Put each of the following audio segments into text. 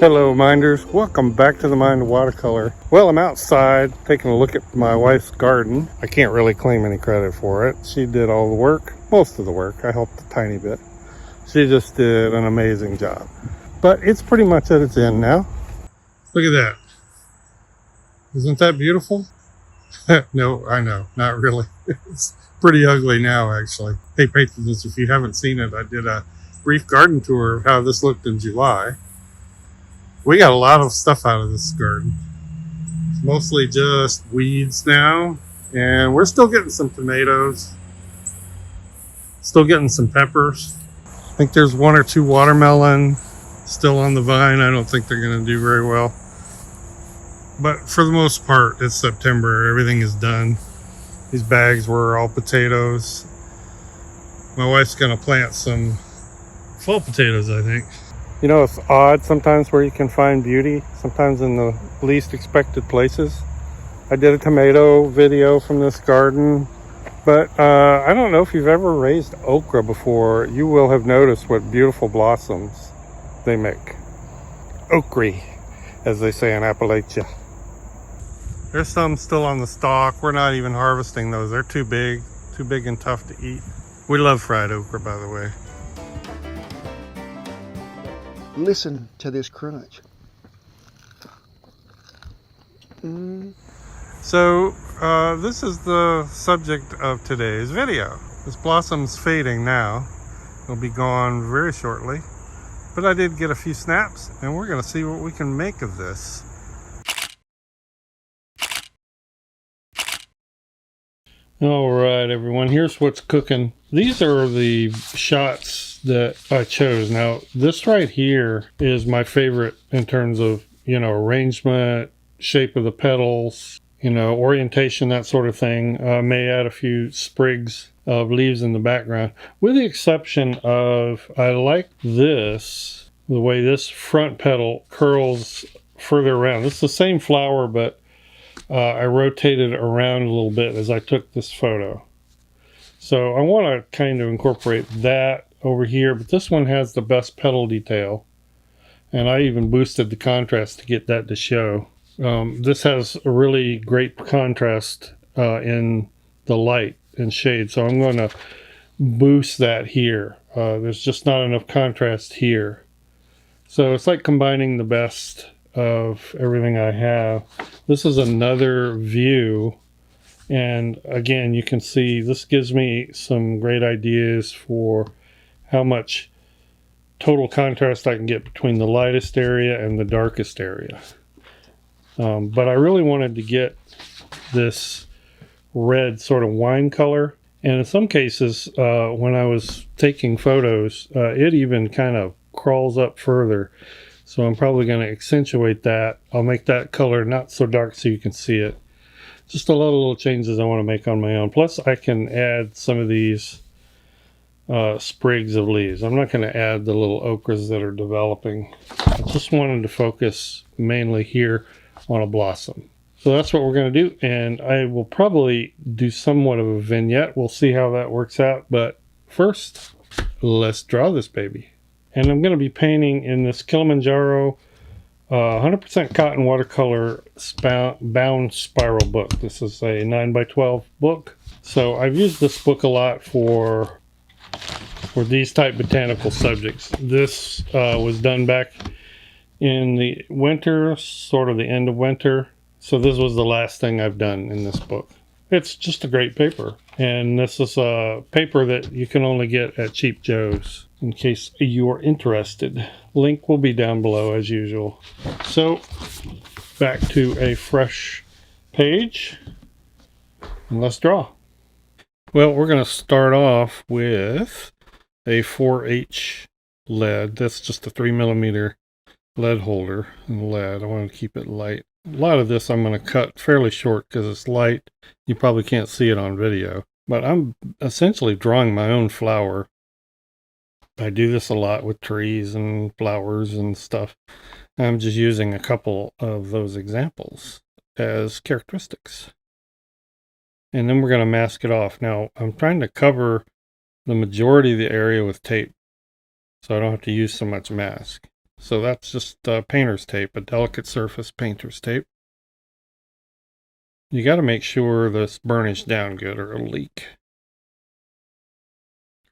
Hello minders, welcome back to the Mind of Watercolor. Well, I'm outside taking a look at my wife's garden. I can't really claim any credit for it. She did all the work, most of the work. I helped a tiny bit. She just did an amazing job. But it's pretty much at its end now. Look at that. Isn't that beautiful? No, I know, not really. It's pretty ugly now, actually. Hey patrons, if you haven't seen it, I did a brief garden tour of how this looked in July. We got a lot of stuff out of this garden. It's mostly just weeds now, and we're still getting some tomatoes, still getting some peppers. I think there's one or two watermelon still on the vine. I don't think they're going to do very well. But for the most part, it's September. Everything is done. These bags were all potatoes. My wife's going to plant some fall potatoes, I think. You know, it's odd sometimes where you can find beauty, sometimes in the least expected places. I did a tomato video from this garden, but I don't know if you've ever raised okra before. You will have noticed what beautiful blossoms they make. Okra, as they say in Appalachia. There's some still on the stalk. We're not even harvesting those. They're too big and tough to eat. We love fried okra, by the way. Listen to this crunch. So this is the subject of today's video. This blossom's fading now. It'll be gone very shortly. But I did get a few snaps, and we're going to see what we can make of this. All right, everyone, here's what's cooking. These are the shots that I chose. Now, this right here is my favorite in terms of, arrangement, shape of the petals, orientation, that sort of thing. I may add a few sprigs of leaves in the background, with the exception of, I like this, the way this front petal curls further around. It's the same flower, but I rotated around a little bit as I took this photo. So I want to kind of incorporate that over here, but this one has the best petal detail. And I even boosted the contrast to get that to show. This has a really great contrast in the light and shade. So I'm going to boost that here. There's just not enough contrast here. So it's like combining the best of everything I have. This is another view, and again, you can see this gives me some great ideas for how much total contrast I can get between the lightest area and the darkest area. But I really wanted to get this red sort of wine color, and in some cases when I was taking photos, it even kind of crawls up further. So I'm probably going to accentuate that. I'll make that color not so dark so you can see it. Just a lot of little changes I want to make on my own. Plus I can add some of these sprigs of leaves. I'm not going to add the little ochres that are developing. I just wanted to focus mainly here on a blossom. So that's what we're going to do. And I will probably do somewhat of a vignette. We'll see how that works out. But first, let's draw this baby. And I'm going to be painting in this Kilimanjaro 100% cotton watercolor bound spiral book. This is a 9x12 book. So I've used this book a lot for these type botanical subjects. This was done back in the winter, sort of the end of winter. So this was the last thing I've done in this book. It's just a great paper. And this is a paper that you can only get at Cheap Joe's, in case you are interested. Link will be down below as usual. So back to a fresh page, and let's draw. Well, we're going to start off with a 4H lead. That's just a 3mm lead holder and lead. I want to keep it light. A lot of this I'm going to cut fairly short because it's light. You probably can't see it on video, but I'm essentially drawing my own flower. I do this a lot with trees and flowers and stuff. I'm just using a couple of those examples as characteristics. And then we're going to mask it off. Now, I'm trying to cover the majority of the area with tape, so I don't have to use so much mask. So that's just painter's tape, a delicate surface painter's tape. You got to make sure this burnished down good or it'll leak.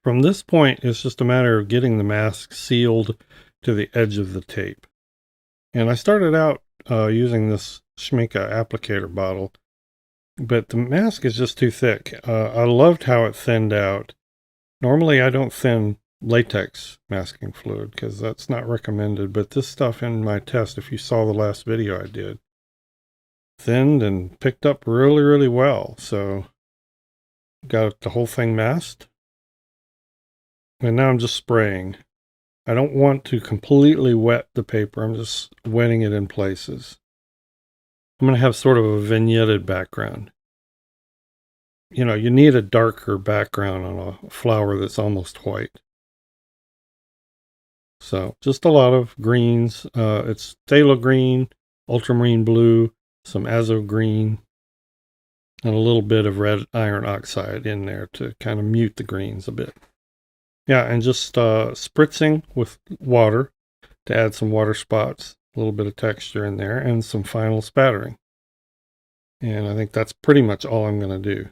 From this point, it's just a matter of getting the mask sealed to the edge of the tape. And I started out using this Schmincke applicator bottle, but the mask is just too thick. I loved how it thinned out. Normally, I don't thin latex masking fluid because that's not recommended, but this stuff in my test, if you saw the last video I did, thinned and picked up really, really well. So got the whole thing masked. And now I'm just spraying. I don't want to completely wet the paper. I'm just wetting it in places. I'm going to have sort of a vignetted background. You know, you need a darker background on a flower that's almost white. So just a lot of greens. It's Phthalo Green, Ultramarine Blue, some Azo Green, and a little bit of red Iron Oxide in there to kind of mute the greens a bit. Yeah, and just spritzing with water to add some water spots, a little bit of texture in there, and some final spattering. And I think that's pretty much all I'm going to do.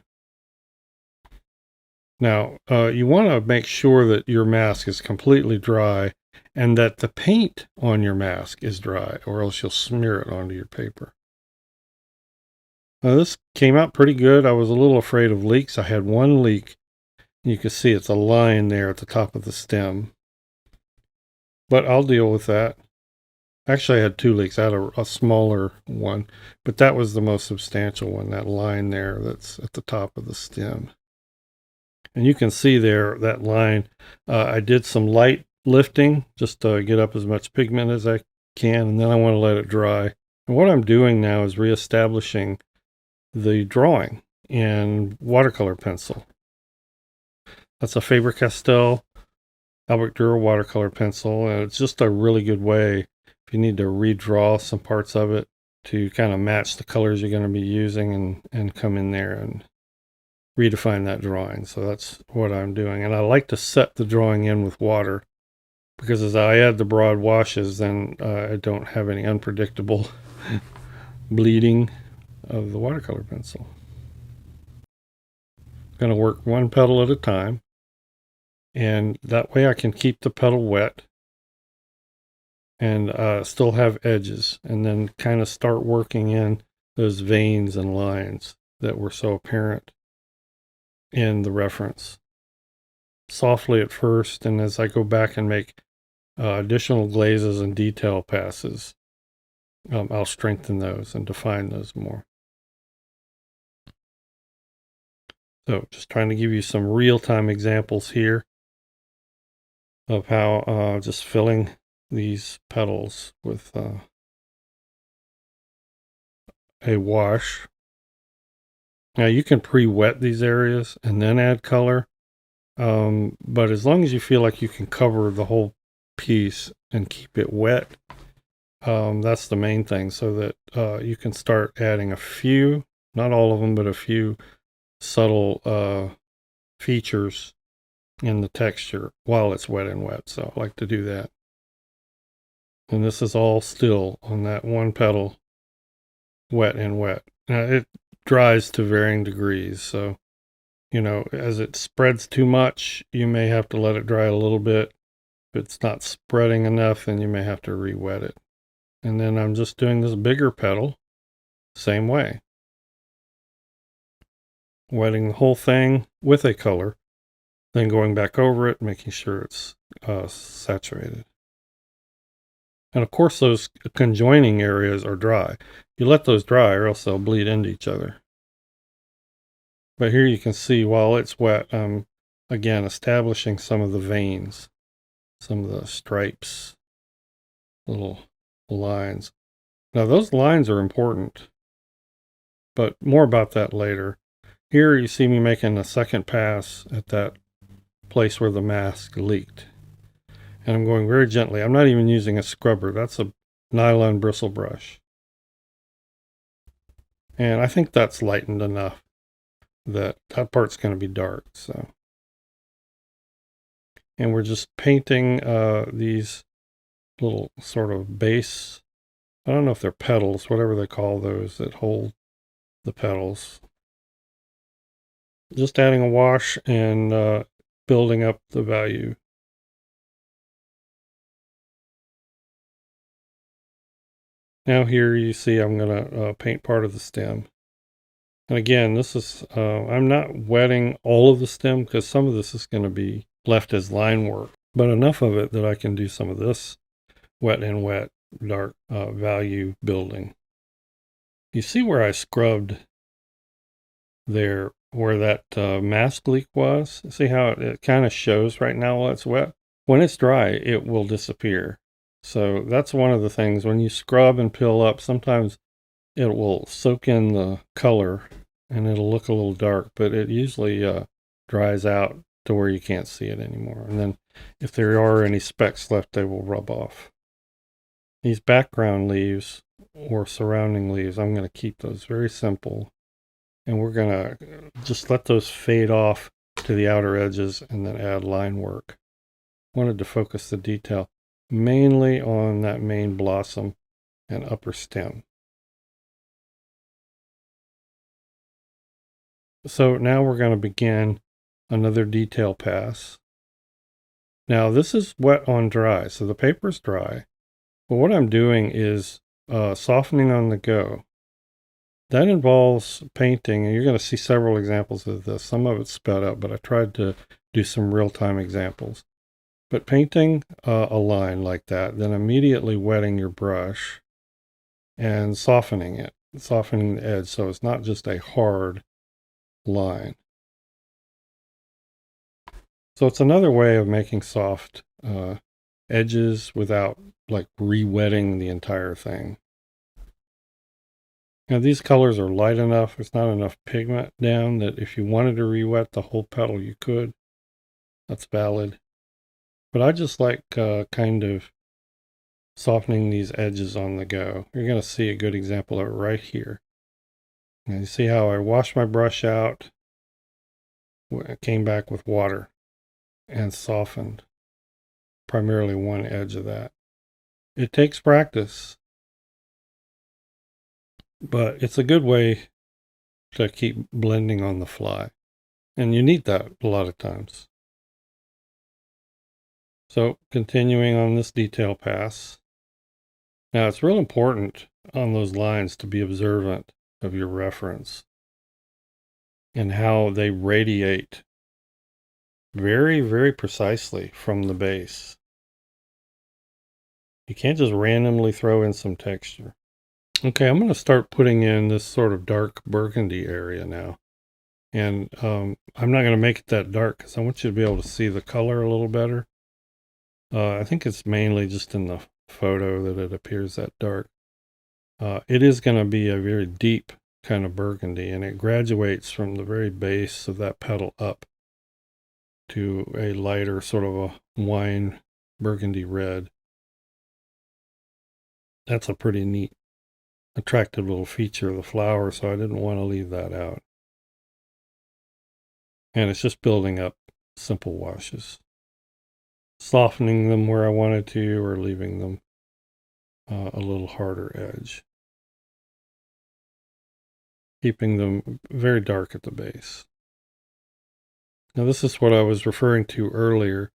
Now, you want to make sure that your mask is completely dry and that the paint on your mask is dry, or else you'll smear it onto your paper. Now, this came out pretty good. I was a little afraid of leaks. I had one leak. You can see it's a line there at the top of the stem. But I'll deal with that. Actually, I had two leaks. I had a smaller one, but that was the most substantial one, that line there that's at the top of the stem. And you can see there, that line, I did some light lifting just to get up as much pigment as I can, and then I want to let it dry. And what I'm doing now is reestablishing the drawing in watercolor pencil. That's a Faber-Castell Albrecht watercolor pencil, and it's just a really good way if you need to redraw some parts of it to kind of match the colors you're going to be using and come in there and redefine that drawing. So that's what I'm doing. And I like to set the drawing in with water because as I add the broad washes, then I don't have any unpredictable bleeding of the watercolor pencil. I'm going to work one petal at a time. And that way I can keep the petal wet and still have edges, and then kind of start working in those veins and lines that were so apparent in the reference. Softly at first, and as I go back and make additional glazes and detail passes, I'll strengthen those and define those more. So just trying to give you some real-time examples here of how just filling these petals with a wash. Now you can pre-wet these areas and then add color, but as long as you feel like you can cover the whole piece and keep it wet, that's the main thing, so that you can start adding a few, not all of them, but a few subtle features in the texture while it's wet and wet. So I like to do that. And this is all still on that one petal, wet and wet. Now it dries to varying degrees. So, you know, as it spreads too much, you may have to let it dry a little bit. If it's not spreading enough, then you may have to re-wet it. And then I'm just doing this bigger petal, same way. Wetting the whole thing with a color, then going back over it, making sure it's saturated. And of course, those conjoining areas are dry. You let those dry or else they'll bleed into each other. But here you can see while it's wet, I'm again establishing some of the veins, some of the stripes, little lines. Now those lines are important, but more about that later. Here you see me making a second pass at that place where the mask leaked. And I'm going very gently. I'm not even using a scrubber. That's a nylon bristle brush. And I think that's lightened enough that that part's going to be dark. So, and we're just painting these little sort of base. I don't know if they're petals, whatever they call those that hold the petals. Just adding a wash and building up the value. Now here you see I'm going to paint part of the stem. And again, this is, I'm not wetting all of the stem because some of this is going to be left as line work, but enough of it that I can do some of this wet and wet dark value building. You see where I scrubbed there, where that mask leak was? See how it kind of shows right now while it's wet? When it's dry, it will disappear. So that's one of the things. When you scrub and peel up, sometimes it will soak in the color and it'll look a little dark, but it usually dries out to where you can't see it anymore. And then if there are any specks left, they will rub off. These background leaves or surrounding leaves, I'm going to keep those very simple. And we're going to just let those fade off to the outer edges and then add line work. Wanted to focus the detail mainly on that main blossom and upper stem. So now we're going to begin another detail pass. Now this is wet on dry, so the paper's dry. But what I'm doing is softening on the go. That involves painting, and you're going to see several examples of this. Some of it's sped up, but I tried to do some real-time examples. But painting a line like that, then immediately wetting your brush and softening it, softening the edge so it's not just a hard line. So it's another way of making soft edges without like re-wetting the entire thing. Now these colors are light enough, there's not enough pigment down that if you wanted to re-wet the whole petal you could. That's valid. But I just like kind of softening these edges on the go. You're going to see a good example of it right here. And you see how I washed my brush out, came back with water and softened primarily one edge of that. It takes practice, but it's a good way to keep blending on the fly. And you need that a lot of times. So continuing on this detail pass. Now it's real important on those lines to be observant of your reference and how they radiate very, very precisely from the base. You can't just randomly throw in some texture. Okay, I'm going to start putting in this sort of dark burgundy area now. And I'm not going to make it that dark because I want you to be able to see the color a little better. I think it's mainly just in the photo that it appears that dark. It is going to be a very deep kind of burgundy, and it graduates from the very base of that petal up to a lighter sort of a wine burgundy red. That's a pretty neat, attractive little feature of the flower, so I didn't want to leave that out. And it's just building up simple washes, softening them where I wanted to, or leaving them a little harder edge, keeping them very dark at the base. Now this is what I was referring to earlier,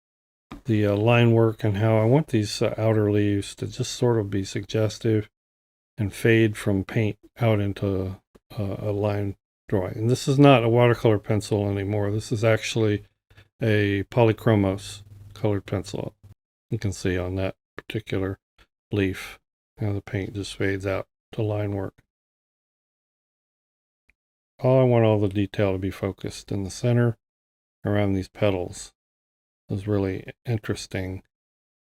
the line work and how I want these outer leaves to just sort of be suggestive and fade from paint out into a line drawing. And this is not a watercolor pencil anymore. This is actually a polychromos colored pencil. You can see on that particular leaf how the paint just fades out to line work. I want all the detail to be focused in the center around these petals. Those really interesting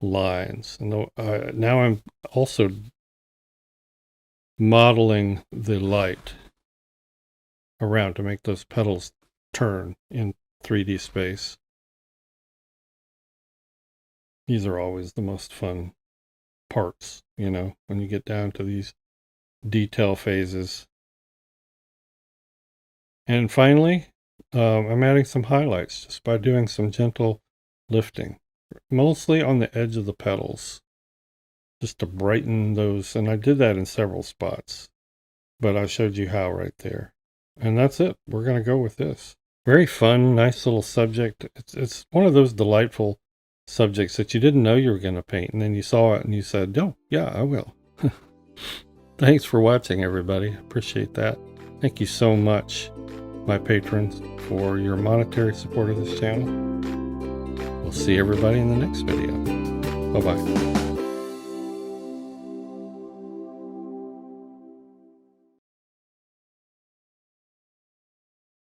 lines. And now I'm also modeling the light around to make those petals turn in 3D space. These are always the most fun parts, you know, when you get down to these detail phases. And finally, I'm adding some highlights just by doing some gentle lifting, mostly on the edge of the petals. just to brighten those. And I did that in several spots, but I showed you how right there. And that's it. We're going to go with this. Very fun, nice little subject. It's one of those delightful subjects that you didn't know you were going to paint. And then you saw it and you said, oh, yeah, I will. Thanks for watching, everybody. Appreciate that. Thank you so much, my patrons, for your monetary support of this channel. We'll see everybody in the next video. Bye-bye.